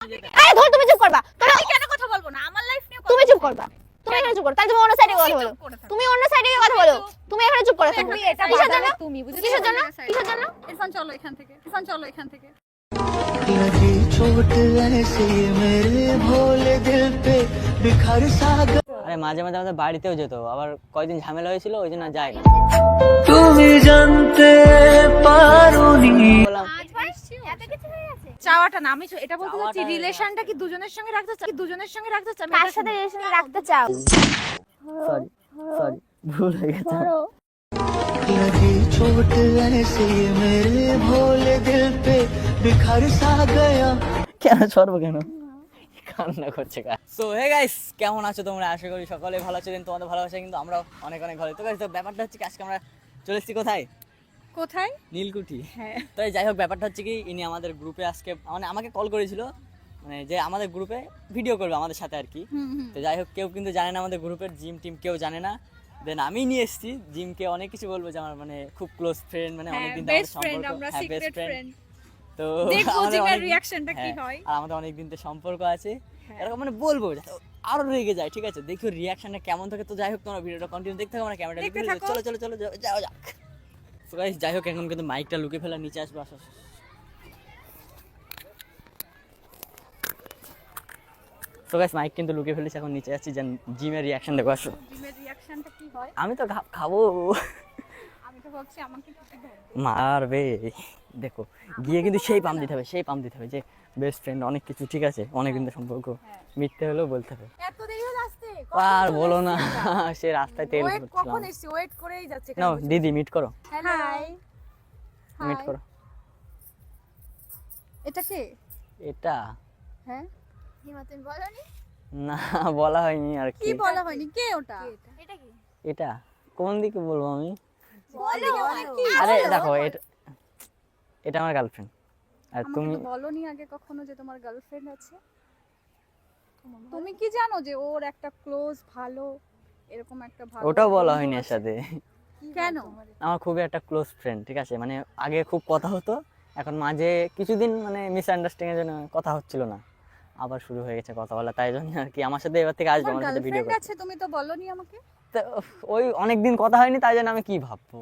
আরে ধর, তুমি চুপ করবা। আমি কেন কথা বলবো না? আমার লাইফ নিয়ে তুমি চুপ করবা। তুমি এখানে চুপ করো। তাহলে তুমি অন্য সাইডে কথা বলো। তুমি অন্য সাইডে কথা বলো। তুমি এখানে চুপ করে থাকো। কিসের জন্য? তুমি বুঝেছো? কিসের জন্য? কিসের জন্য? ইরফান চলো এখান থেকে, ইরফান চলো এখান থেকে। लगी चोट ऐसे मेरे भोले दिल पे बिखर सा আরে মাঝে মাঝে আমাদের বাড়িতেও যেত, আবার কয়দিন ঝামেলা হয়েছিল ওই জন্য যাই না। তুমি জানতে পারোনি বললাম এত কিছু হয়ে গেছে। চাওয়াটা না, আমি এটা বলতে চাচ্ছি চাওয়াটা- রিলেশনটা কি দুজনের সঙ্গে রাখতে চাও? দুজনের সঙ্গে রাখতে চাও? কার সাথে রিলেশন রাখতে চাও? সরি সরি ভুল হয়ে গেছে। लगी चोट ऐसे मेरे भोले दिल पे बिखर सा गया কেন সরবো কেন, কান্না করছে গা। সো হে গাইস, কেমন আছো তোমরা? আশা করি সকলে ভালো আছো, কিন্তু তোমাদের ভালোবাসা কিন্তু আমরা অনেক অনেক ভালো। তো গাইস, তো ব্যাপারটা হচ্ছে কি, আজকে আমরা চলে এসেছি কোথায়? কোথায়? নীলকুঠি। হ্যাঁ। তো যাই হোক, ব্যাপারটা হচ্ছে কি, ইনি আমাদের গ্রুপে আজকে মানে আমাকে কল করেছিল, মানে যে আমাদের গ্রুপে ভিডিও করবে আমাদের সাথে আর কি। তো যাই হোক, কেউ কিন্তু জানে না আমাদের গ্রুপের জিম টিম, কেউ জানে না। দেন আমি নিয়ে এসেছি জিমকে, অনেক কিছু বলবো যে আমার মানে খুব ক্লোজ ফ্রেন্ড, মানে অনেকদিন ধরে বেস্ট ফ্রেন্ড, সম্পর্ক। আমরা হ্যাঁ, সিক্রেট বেস্ট ফ্রেন্ড। ফ্রেন্ড। তো দেখবো আমাদের জিমের অনেক- রিঅ্যাকশনটা কি হ্যাঁ, হয়। আর আমাদের অনেকদিন থেকে সম্পর্ক আছে, এরকম মানে বলবো যাতে আরো রেগে যায়, ঠিক আছে? দেখো রিঅ্যাকশনটা কেমন থাকে। তো যাই হোক, তোমরা ভিডিওটা কন্টিনিউ দেখতে থাকো, আমরা ক্যামেরাটা দেখতে দেখতে থাকো। চলো চলো চলো যাও যাক। তো গাইস, যাই হোক, এখন কিন্তু মাইকটা লুকে ফেলা, নিচে আসবো, আসো। তো গাইস, মাইক কিন্তু লুকে ফেলেছি, এখন নিচে আসছি, যেন জিমের রিঅ্যাকশন দেখো, আসো। জিমের রিঅ্যাকশনটা কি হয়? আমি তো খাবো, আমি তো ভাবছি আমাকে কি বলবো। মারবে। দেখো গিয়ে কিন্তু সেই পাম দিতে হবে, সেই পাম দিতে হবে যে বেস্ট ফ্রেন্ড, অনেক কিছু, ঠিক আছে? অনেক দিনের সম্পর্ক, মিথ্যে হলেও বলতে হবে। এত দেরি হলো আসতে? আর বলো না, সে রাস্তায় তেল ওয়েট কখন ভরছিলাম। এসেছি? ওয়েট করেই যাচ্ছে। নাও দিদি, মিট করো, হাই। মিট করো। এটা কে? এটা হ্যাঁ, হিমা, তুমি বলোনি? না, বলা হয়নি আর কি কি। বলা হয়নি? কে ওটা? এটা কি? এটা কোন দিকে বলবো আমি? বলো। আরে দেখো, এটা এটা আমার গার্লফ্রেন্ড। আর আমাকে তুমি তো বলোনি আগে কখনো যে তোমার গার্লফ্রেন্ড আছে। তুমি কি জানো যে ওর একটা ক্লোজ ভালো এরকম একটা ভালো ওটাও বলা বন্ধু হয়নি এর আছে? সাথে। কেন? আমার খুবই একটা ক্লোজ ফ্রেন্ড, ঠিক আছে? মানে আগে খুব কথা হতো, এখন মাঝে কিছুদিন মানে মিসআন্ডারস্ট্যান্ডিং এর জন্য কথা হচ্ছিল না, আবার শুরু হয়ে গেছে কথা বলা, তাই জন্য আর কি আমার সাথে এবার থেকে আসবে, তোমার আমার সাথে ভিডিও গার্লফ্রেন্ড করতে। আছে, তুমি তো বলোনি আমাকে। তো ওই অনেকদিন কথা হয়নি, তাই জন্য আমি কি ভাববো,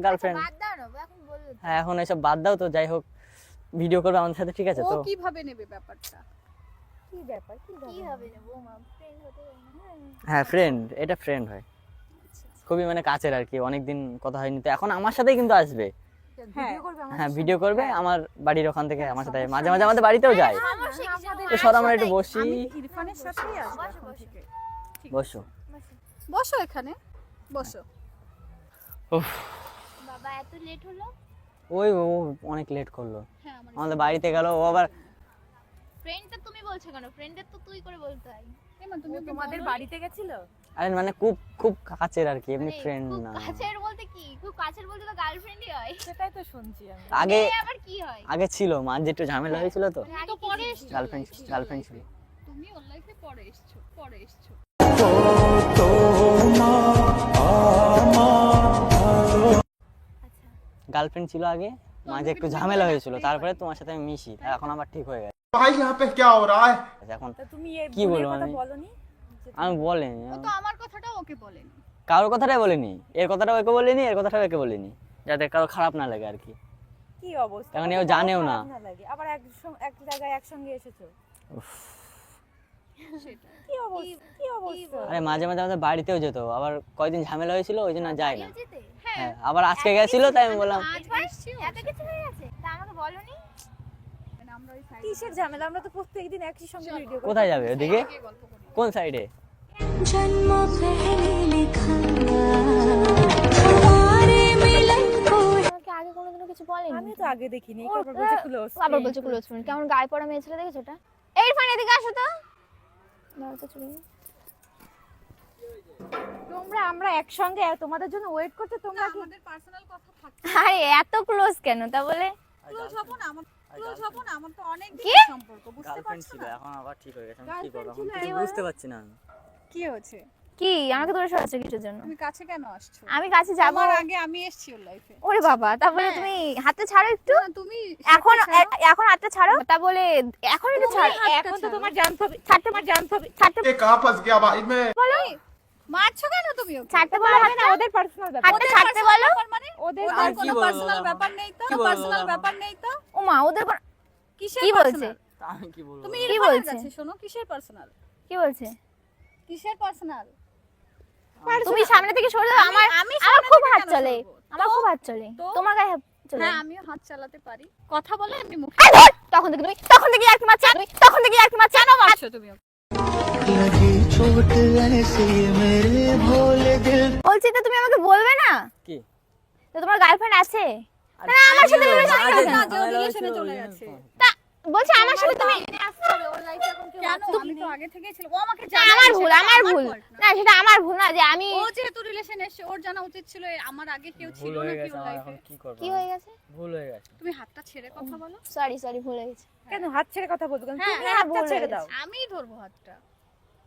গার্লফ্রেন্ড। বাদ দাও না, এখন বললো তো। হ্যাঁ, এখন এসব বাদ দাও। তো যাই হোক, ভিডিও করবে আমাদের সাথে, ঠিক আছে? ও তো কিভাবে নেবে ব্যাপারটা? কি ব্যাপার? কি হবে না বৌমা, ফ্রেন্ড হতে পারে না? হ্যাঁ, ফ্রেন্ড, এটা ফ্রেন্ড হয়, খুবই মানে কাছের আর কি, অনেকদিন কথা হয়নি। তো এখন আমার সাথেই কিন্তু আসবে, হ্যাঁ, হ্যাঁ ভিডিও করবে আমার বাড়ির ওখান থেকে, আমার সাথে মাঝে মাঝে আমাদের বাড়িতেও যায়। সমস্যা কিসের? তো সর, আমরা একটু বসি। আমি ইরফানের সাথেই আসবো বসো, এখন বসো। থেকে। বসো। বসো এখানে, বসো। উফ, বাবা এত লেট হলো? ওই ও অনেক লেট করলো, হ্যাঁ, আমার আমাদের বাড়িতে গেল, ও আবার ফ্রেন্ডটা তুমি বলছো কেন? ফ্রেন্ডের তো তুই করে বলতে হয়। এমা, তুমি তোমাদের বাড়িতে গেছিল? আরে মানে খুব খুব কাছের আর কি, এমনি মানে ফ্রেন্ড খুব না। কাছের বলতে কি? খুব কাছের বলতে তো গার্লফ্রেন্ডই হয়। সেটাই তো শুনছি আমি। আগে এ আবার কি হয়? আগে ছিল, মাঝে একটু ঝামেলা হয়েছিল, তো তুমি তো পরে এসছো। গার্লফ্রেন্ড ছিল। তুমি ওর লাইফে পরে এসছো, পরে এসছো। গার্লফ্রেন্ড ছিল আগে, মাঝে একটু ঝামেলা হয়েছিল, তারপরে তোমার সাথে আমি মিশি, তাই এখন আবার ঠিক হয়ে গেছে। भाई यहाँ पे क्या हो रहा है? এখন তা তুমি এই কি বোনের বলবো কথা আমি? বলনি? আমি বলিনি, ও তো আমার কথাটাও ওকে বলেনি। কারোর কথাটাই বলিনি, এর কথাটাও একে বলিনি, এর কথাটাও একে বলিনি, যাতে কারো খারাপ না লাগে আর কি। কি অবস্থা? এখন এও জানেও না। খারাপ লাগে। আবার এক জায়গায় একসঙ্গে এসেছো। কি অবস্থা? কি অবস্থা? আরে মাঝে মাঝে আমাদের বাড়িতেও যেত, আবার কয়দিন ঝামেলা হয়েছিল ওই জন্য যাই না। যেতে? হ্যাঁ, আবার আজকে গেছিল, তাই আমি বললাম আজ আসছি এত কিছু হয়ে গেছে? তা আমাকে বলোনি? আমরা ওই সাইডে কিসের ঝামেলা? আমরা তো প্রত্যেকদিন একই সঙ্গে ভিডিও করি। কোথায় যাবে, ওদিকে? গল্প করি। কোন সাইডে? जन्म पहले लिखा हमारे मिलन को আমাকে আগে কোনোদিনও কিছু বলেনি। আমি তো আগে দেখিনি। ওর- আবার বলছে ক্লোজ। আবার বলছো ক্লোজ ফ্রেন্ড। কেমন গায়ে পড়া মেয়ে ছেলে দেখেছো ওটা? এই ফান, এদিকে আসো তো। দাঁড়াও তো, চলে যাও। আমরা একসঙ্গে তোমাদের জন্য ওয়েট করতে, তোমরা কি আমাদের পার্সোনাল কথা থাকে। আরে এত ক্লোজ কেন তা বলে? ক্লোজ হবো না, আমার ক্লোজ হবো না, আমার তো অনেক কি? সম্পর্ক, বুঝতে গার্লফ্রেন্ড পারছো ছিল, না? এখন আবার ঠিক হয়ে গেছে, আমি কি Girlfriend করব, ছিল, এখন কিছু বুঝতে পারছি না আমি। কি হয়েছে? কি আমাকে দূরে সরাচ্ছ কিসের জন্য? তুমি কাছে কেন আসছো? আমি কাছে যাব। আমার আগে আমি এসেছি ওর লাইফে। ওরে বাবা, তারপরে তুমি হাতটা ছাড়ো একটু। তুমি এখন এখন হাতটা ছাড়ো। তা বলে এখন একটু ছাড়ো। এখন তো তোমার জানতে হবে, ছাড়তে ছাড়তে ये कहाँ फंस गया भाई मैं। মারছো কেন তুমি ওকে? ছাড়তে বলো পারবে না, হাতটা। ওদের পার্সোনাল ব্যাপার। হাতটা ছাড়তে বলো। মানে ওদের ওদের আর কি কোনো বলবো পার্সোনাল এখন? ব্যাপার নেই তো? কি বলবো পার্সোনাল এখন? ব্যাপার নেই তো? ওমা ওদের কিসের কি বলছে? personal? তা আমি কি বলবো? তুমি কি ইরফানের বলছে? কাছে শোনো, কিসের পার্সোনাল? কি বলছে? কিসের পার্সোনাল? তুমি সামনে থেকে সরে যাও। আমার আমি আমার সামনে খুব থেকে হাত কেন চলে। সরবো? আমার খুব হাত চলে। তো? তোমার গায়ে হাত চলে। হ্যাঁ, আমিও হাত চালাতে পারি। কথা বলে এমনি মুখে এই ধর! তখন থেকে আর কি মারছো? তখন থেকে আর কি মারছো? কেন মারছো তুমি ওকে? लगी चोट ऐसे मेरे भोले दिल বলছি তো তুমি আমাকে বলবে না? কি? তো তোমার গার্লফ্রেন্ড আছে? আর না, আমার সাথে কি relation বলবো? আছে না, যে ও relation এ চলে গেছে। তা বলছে আমার সাথে তুমি আসতে হবে ওর লাইফে এখন কেউ কেন? আছে? আমি তো আগে থেকেই ছিল। ও আমাকে না, জানায়, আমার ভুল, সেটা আমার ভুল। fault না। না, সেটা আমার ভুল না যে আমি ও যেহেতু রিলেশন এসেছে ওর জানা উচিত ছিল আমার আগে কেউ ভুল ছিল হয়ে নাকি গেছে ওর আমার, লাইফে। এখন কি করব? কি হয়ে গেছে? ভুল হয়ে গেছে। তুমি হাতটা ছেড়ে কথা বলো। সরি ভুল হয়ে গেছে। কেন হাত ছেড়ে কথা বলছো কেন? হ্যাঁ, তুমি হ্যাঁ, হাতটা ভুল ছেড়ে হয়ে দাও। আমিই ধরবো হাতটা।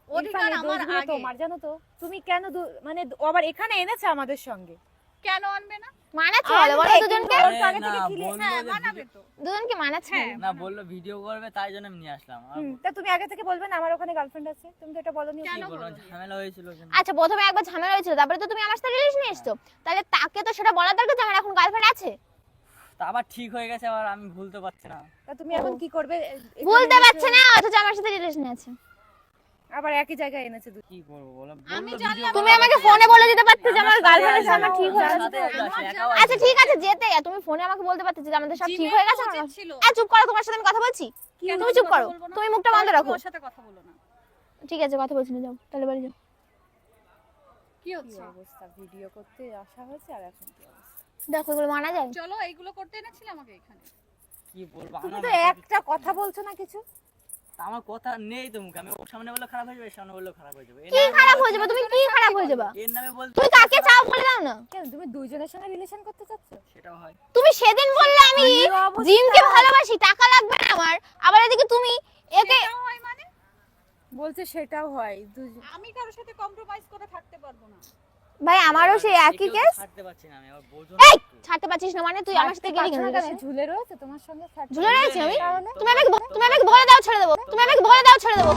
ইরফান, অধিকার এই আমার দোষগুলো আগে। তোমার, জানো তো? তুমি কেন মানে ও আবার এখানে এনেছে আমাদের সঙ্গে। কেন আনবে না? মানাচ্ছে বলো বলো দুজনকে? ওর তো আগে না, থেকে clear- বললো হ্যাঁ, যে মানাবে তো। দুজনকে মানাচ্ছে হ্যাঁ। না? না বললো ভিডিও করবে তাই জন্য আমি নিয়ে আসলাম। আর তা তুমি আগে থেকে বলবে না আমার ওখানে গার্লফ্রেন্ড আছে? তুমি তো এটা বলোনি। কেন কি বলবো, বলোনি? ঝামেলা হয়েছিল ওই জন্য। আচ্ছা, প্রথমে একবার ঝামেলা হয়েছিল, তারপরে তো তুমি আমার সাথে রিলেশনে এসছো। তাহলে তাকে তো সেটা বলা দরকার যে আমার এখন গার্লফ্রেন্ড আছে। তা আবার ঠিক হয়ে গেছে, আবার আমি ভুলতে পারছি না। তা তুমি এখন কি করবে? এখানে বলতে এসে পারছে না অথচ আমার সাথে রিলেশনে আছে। আবার একই জায়গায় এনেছে দুটো। কি করবো বলো? আমি বললো জানলাম video তুমি করবে। আমাকে ফোনে বলে দিতে পারতে যে আমার আমার গার্লফ্রেন্ড সাথে আছে, আমার ঠিক হয়ে আমার গেছে। সাথে আসে, একাও আচ্ছা আসে। ঠিক আছে, যেতে তুমি ফোনে আমাকে বলতে পারতে যে আমাদের সব ঠিক জিমের হয়ে গেছে। উচিত আমার ছিল। চুপ করো, তোমার সাথে আমি কথা বলছি। কেন তুমি চুপ কথা করো, বলবো না? তুমি মুখটা বন্ধ তাহলে রাখো। তুমি ওর সাথে কথা বলো না। ঠিক আছে, কথা বলছি না, যাও তাহলে বাড়ি যাও। কি কি হচ্ছে? অবস্থা, ভিডিও করতে আসা হয়েছে আর এখন কি অবস্থা? দেখো এগুলো মানা যায়? চলো এইগুলো করতে এনেছিলে আমাকে এখানে। কি বলবো? তুমি আমার তো মাথা একটা কথা বলছো না কিছু। আমার কথা নেই তো মুখে। আমি ওর সামনে বললে খারাপ হয়ে যাবে, এর সামনে বললেও খারাপ হয়ে যাবে। কি খারাপ হয়ে যাবে? তুমি কি খারাপ হয়ে যাবে? এর নামে বলতে তুমি কাকে চাও বলে দাও না। কেন তুমি দুইজনের সঙ্গে রিলেশন করতে চাচ্ছ? সেটাও হয়। তুমি সেদিন বললে আমি কি অবস্থা? জিমকে ভালোবাসি, টাকা লাগবে না আমার, আবার এদিকে তুমি একে সেটাও হয় মানে? বলছে সেটাও হয়। আমি কারোর সাথে কম্প্রোমাইজ করে থাকতে পারবো না। ভাই আমারও সেই একই একেও তো কেস। ছাড়তে পারছি না আমি, আবার বোঝো না এই একটু। ছাড়তে পারছিস না মানে তুই আমার সাথে গেলি কেন? ঝুলে রয়েছে তোমার সঙ্গে। ঝুলে রয়েছি আমি? তুমি আমাকে বলে দাও ছেড়ে দেবো। তুমি আমাকে বলে দাও ছেড়ে দেবো।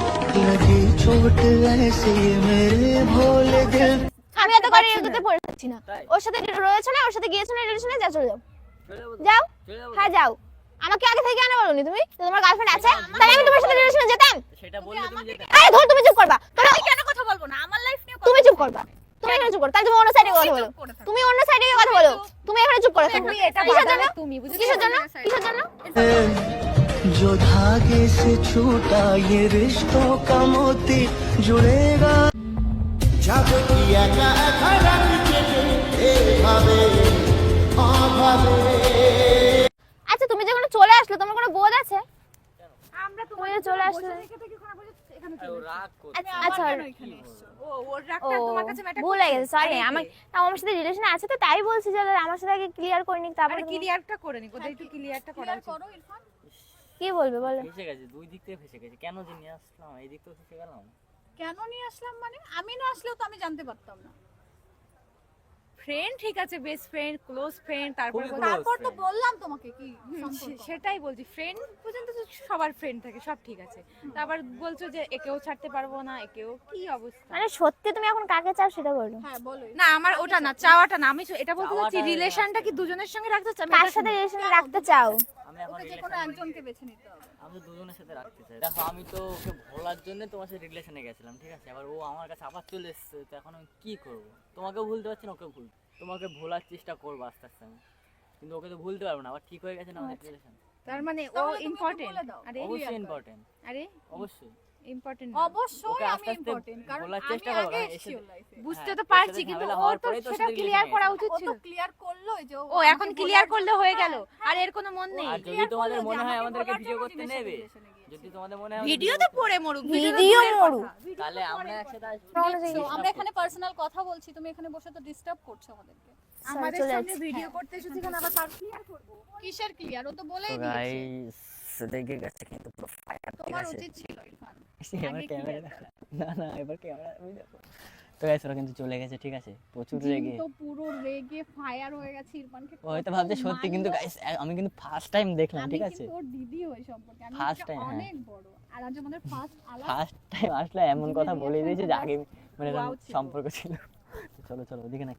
लगी चोट ऐसे मेरे भोले दिल আমি এত করে এগোতে পড়ে যাচ্ছি না। তাই? ওর সাথে রয়েছে না, ওর সাথে গিয়েছো না রিলেশনে, যা চলে যাও। চলে যাবো তো? যাও, চলে যাবো তো? হ্যাঁ যাও। আমাকে আগে থেকে কেন বলোনি তুমি যে তোমার গার্লফ্রেন্ড আছে? তাহলে আমি তোমার সাথে রিলেশনে যেতাম। সেটা বললে তুমি যেতে। আরে ধর, তুমি চুপ করবা। আমি কেন কথা বলবো না? আমার লাইফ নিয়ে তুমি চুপ করবা। তুমি এখানে চুপ করো। তাহলে তুমি অন্য সাইডে কথা বলো। তুমি অন্য সাইডে কথা বলো। তুমি এখানে চুপ করে থাকো। তুমি এটা কিসের জন্য? বাদালে তুমি বুঝেছো? কিসের জন্য? কিসের জন্য? जो धागे से छूटा ये रिश्तों का मोती जुड़ेगा जब किया का खरन के भावे আচ্ছা তুমি যখন চলে আসলে তোমার কোনো বোধ আছে? আমরা তুমি যে চলে আসলে আর ও রাগ করছে। আচ্ছা কেন এখানে এসেছো? ও ওর ও রাগটা তোমার কাছে ম্যাটার ভুল হয়ে গেছে, সরি। আমার সাথে রিলেশনে আছে তো তাই বলছি যে আমার সাথে আগে ক্লিয়ার করে নিক, তারপরে আরে তুমি- ক্লিয়ারটা করে নি, কোথায় একটু ক্লিয়ারটা করা ক্লিয়ার উচিত। করো ইরফান। কি বলবে বলো? ফেসে গেছে, দুই দিক থেকে ফেসে গেছে। কেন যে নিয়ে আসলাম, এই দিক তো ফেসে গেলাম। কেন নিয়ে আসলাম মানে? আমি না আসলেও তো আমি জানতে পারতাম না। ফ্রেন্ড ঠিক আছে, বেস্ট ফ্রেন্ড, ক্লোজ ফ্রেন্ড, তারপর খুবই বলছি- close তারপর তো friend। বললাম তোমাকে কি সম্পর্ক। সেটাই বলছি, ফ্রেন্ড পর্যন্ত তো সবার ফ্রেন্ড থাকে, সব ঠিক আছে। তারপর বলছো যে একেও ছাড়তে পারবো না, একেও কি অবস্থা। মানে সত্যি তুমি এখন কাকে চাও সেটা বলো। হ্যাঁ বলো। না আমার ওটা না, চাওয়াটা না, আমি এটা বলতে চাচ্ছি চাওয়াটা রিলেশনটা কি দুজনের সঙ্গে রাখতে চাচ্ছি? কার সাথে রিলেশনে রাখতে চাও? আমি এখন ওকে যে কোনো relation- একজনকে বেছে নিতে হবে। আমি তো দুজনের সাথে রাখতে চাই। দেখো আমি তো ওকে ভোলার জন্য তোমার সাথে রিলেশনে গেছিলাম, ঠিক আছে? আবার ও আমার কাছে আবার চলে এসেছে, তো এখন আমি কি করব? তোমাকেও ভুলতে পারছি না, ওকে ভুল। তোমাকে ভোলার চেষ্টা করবো আস্তে আস্তে আমি, কিন্তু ওকে তো ভুলতে পারবো না। আবার ঠিক হয়ে গেছে না আমাদের রিলেশন। তার মানে ও তাহলে তুমি একটু ইম্পর্টেন্ট। বলে দাও। আরে অবশ্যই ইম্পর্টেন্ট, আরে অবশ্যই। ইম্পর্টেন্ট অবশ্যই ওকে আমি আস্তে আস্তে ইম্পর্টেন্ট, কারণ বলার আমি চেষ্টা করো, আগে কারণ এসেছি এসে- ওর লাইফে। বুঝতে হ্যাঁ, তো তোর পারছি, সাথে কিন্তু ঝামেলা ওর হওয়ার তো পরেই তোর সেটা সাথে ক্লিয়ার relation-এ করা গেছে। উচিত ও ছিল। তো ক্লিয়ার করলো যে ও এখন ক্লিয়ার করলে হয়ে গেল, আর এর কোনো মন নেই। আর যদি তোমাদের মনে হয় আমাদেরকে ভিডিও করতে নেবে, যদি তোমাদের মনে হয় ভিডিও তো পড়ে মরুক, ভিডিও মরুক। তাহলে আমরা একসাথে আসবো। So, আমরা এখানে পার্সোনাল কথা বলছি, তুমি এখানে বসে তো ডিস্টার্ব করছো আমাদেরকে। আমাদের চলে সঙ্গে যাচ্ছি। ভিডিও করতে এসেছি কেন আবার ক্লিয়ার করব? কিসের ক্লিয়ার? ও তো বলেই তো দিয়েছে। গাইস দেখে গেছে কিন্তু পুরো ফায়ার, ঠিক তোমার আছে? উচিত ছিল ইরফান। এবার ক্যামেরা না না, এবার ক্যামেরা আমি দেখো। তো গাইস ওরা কিন্তু চলে গেছে, ঠিক আছে, প্রচুর রেগে। তো পুরো রেগে ফায়ার হয়ে গেছে ইরফানকে। ও হয়তো ভাবছে সত্যি, কিন্তু গাইস আমি কিন্তু ফার্স্ট টাইম দেখলাম, ঠিক আছে, আমি কিন্তু ওর দিদি হই সম্পর্কে, আমি First ওকে time, হ্যাঁ। অনেক বড়। আর আজ আমাদের ফার্স্ট আলাপ। ফার্স্ট টাইম আসলে এমন কথা বলে দিয়েছে যে আগে মানে এরকম Wow ছিল। সম্পর্ক ছিল। তো চলো চলো ওদিকে না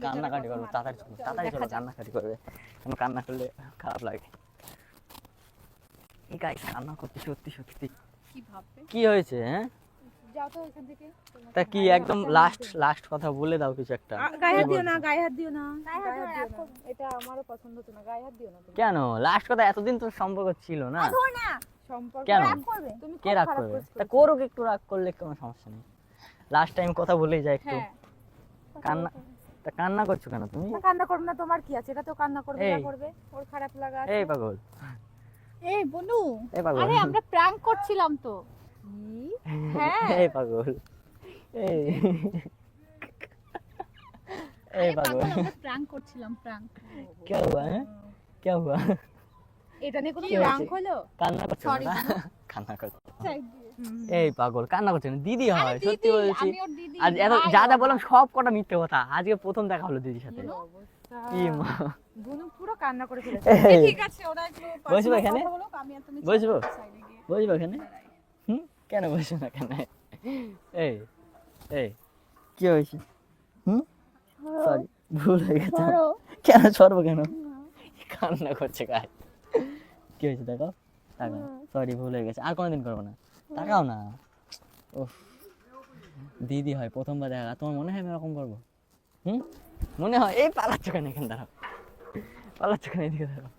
কান্নাকাটি করবো, তাড়াতাড়ি চলো, তাড়াতাড়ি চলো, কান্নাকাটি করবে, কেন কান্না করলে খারাপ লাগে। এই গাইস কান্না করতে সত্যি সত্যি। কি ভাববে? কি হয়েছে হ্যাঁ? যাও তো এখান থেকে। তা কি একদম লাস্ট কথা বলে দাও কিছু একটা। গায়ে হাত কি দিও বলছো? না, গায়ে হাত দিও না, গায়ে হাত গায়ে হাত দিও দিও না। এটা আমারও পছন্দ হতো না, গায়ে হাত দিও না তুমি। কেন লাস্ট কথা? এতদিন তো সম্পর্ক ছিল না, সম্পর্ক কেন? রাগ করবে তুমি, কে খুব রাগ খারাপ করবে? কাজ তা করেছো। করুক, একটু রাগ করলে কোনো সমস্যা নেই। লাস্ট টাইম কথা বলেই যায় একটু। হ্যাঁ। কান্না, তা কান্না করছো কেন তুমি? তা কান্না করবে না, তোমার কি আছে? এটা তো কান্না করবে, এই। যা করবে ওর খারাপ লাগা আছে। এই পাগল, এই বনু, এই পাগল, আরে আমরা প্র্যাঙ্ক করছিলাম তো। হ্যাঁ। এই পাগল, এই এই পাগল, আমরা প্র্যাঙ্ক করছিলাম, প্র্যাঙ্ক। क्या हुआ है? क्या हुआ? এটা নিয়ে কোনো কি হয়েছে? প্রাঙ্ক হলো? কান্না করছো Sorry, না? কান্না করছো। চাই দিয়ে। এই পাগল কান্না করছো না, দিদি আরে হয়, দিদি, সত্যি বলছি। আমি ওর দিদি। আর এত ভাই যা যা ও বললাম আমার। সব কটা মিথ্যে কথা, আজকে প্রথম দেখা হলো দিদির সাথে। ই মা, বুনু পুরো কান্না করে ফেলেছে। এই, ঠিক আছে, ওরা একটু বসবো personal এখানে? কথা বলুক, আমি আর তুমি বসবো? সাইডে গিয়ে বসবো এখানে? কেন বসবো না কেন? এই এই কি হয়েছে? সরি, ভুল হয়ে গেছে। কেন সরবো কেন? কান্না করছে গায়ে। কি হয়েছে দেখো, তাকাও, সরি ভুল হয়ে গেছে, আর কোনোদিন করবো না, তাকাও না। উফ, দিদি হয় প্রথমবার দেখা, তোমার মনে হয় আমি এরকম করবো? মনে হয়? এই পালাচ্ছ কেন এখানে, দাঁড়াও, পালাচ্ছ কেন, এদিকে দাঁড়াও।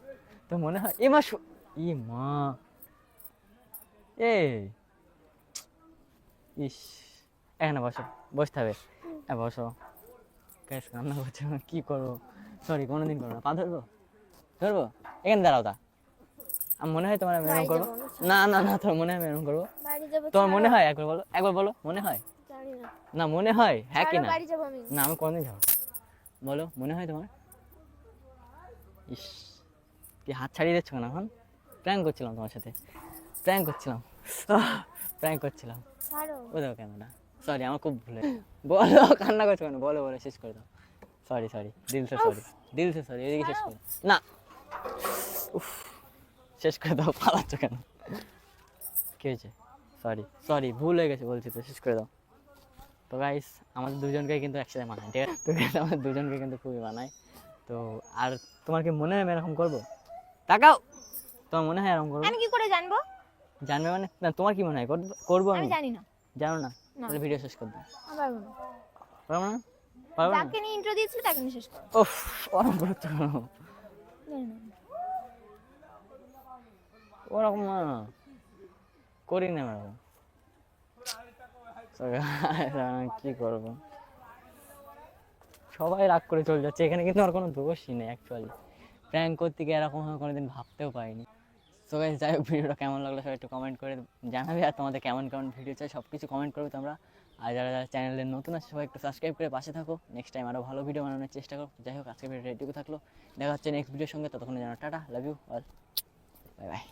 তো মনে হয় এ মা ই মা, এই ইস, এখানে বসো, বসতে হবে, বসো। গ্যাস কান্না করছে, কি করবো, সরি কোনোদিন করবো না, পা ধরবো, ধরবো, এখানে দাঁড়াও। তা আমার মনে হয় তোমার আমি এরকম করবো? না না না, তোমার মনে হয় আমি এরকম করবো? বাড়ি যাবো, তোমার মনে হয়? একবার বলো, একবার বলো, মনে হয়? জানি না। না মনে হয়, হ্যাঁ কি না? বাড়ি যাবো আমি। না আমি কোনদিন যাবো, বলো মনে হয় তোমার? ইস, কি হাত ছাড়িয়ে দিচ্ছ কেন এখন? প্র্যাঙ্ক করছিলাম তোমার সাথে, প্র্যাঙ্ক করছিলাম, প্র্যাঙ্ক করছিলাম। ছাড়ো। ও দেখো ক্যামেরা, সরি আমার খুব ভুলে। বলো কান্না করছো কেন, বলো বলো, শেষ করে দাও। সরি সরি, দিল সে সরি, দিল সে সরি, এদিকে শেষ করে দাও। না উফ, শেষ করে দাও, পালাচ্ছ কেন? কি হয়েছে? সরি সরি, ভুল হয়ে গেছে বলছি তো, শেষ করে দাও। তো গাইস আমাদের দুজনকে কিন্তু একসাথে মানায়, ঠিক আছে? তো guys, আমাদের দুজনকে কিন্তু খুবই মানায়। তো আর তোমার কি মনে হয় আমি এরকম করবো? তাকাও, তোমার মনে হয় এরকম করবো? আমি কি করে জানবো? জানবে মানে? না তোমার কি মনে হয় করবো আমি আমি? জানি না। জানো না? না। তাহলে ভিডিও শেষ করে দাও। আমি পারবো না। পারবো না? পারবো না? যাকে নিয়ে ইন্ট্রো দিয়েছিল তাকে নিয়ে শেষ করো। উফ, ওরকম করছো কেন? জানি না। ওরকম না, করি না ওরকম। So guys, আমি কি করবো, সবাই রাগ করে চলে যাচ্ছে, এখানে কিন্তু আমার কোনো দোষই নেই অ্যাকচুয়ালি। প্র্যাঙ্ক করতে গিয়ে এরকম হবে কোনোদিন ভাবতেও পারিনি। সো গাইস যাই হোক, ভিডিওটা কেমন লাগলো সবাই একটু কমেন্ট করে জানাবে, আর তোমাদের কেমন কেমন ভিডিও চাই সব কিছু কমেন্ট করবে তোমরা। আর যারা যারা চ্যানেলে নতুন আছে সবাই একটু সাবস্ক্রাইব করে পাশে থাকো, নেক্সট টাইম আরও ভালো ভিডিও বানানোর চেষ্টা করো। যাই হোক আজকে ভিডিওটা এটুকু থাকলো, দেখা হচ্ছে নেক্সট ভিডিওর সঙ্গে, ততক্ষণে জানো tata, love you all, bye by.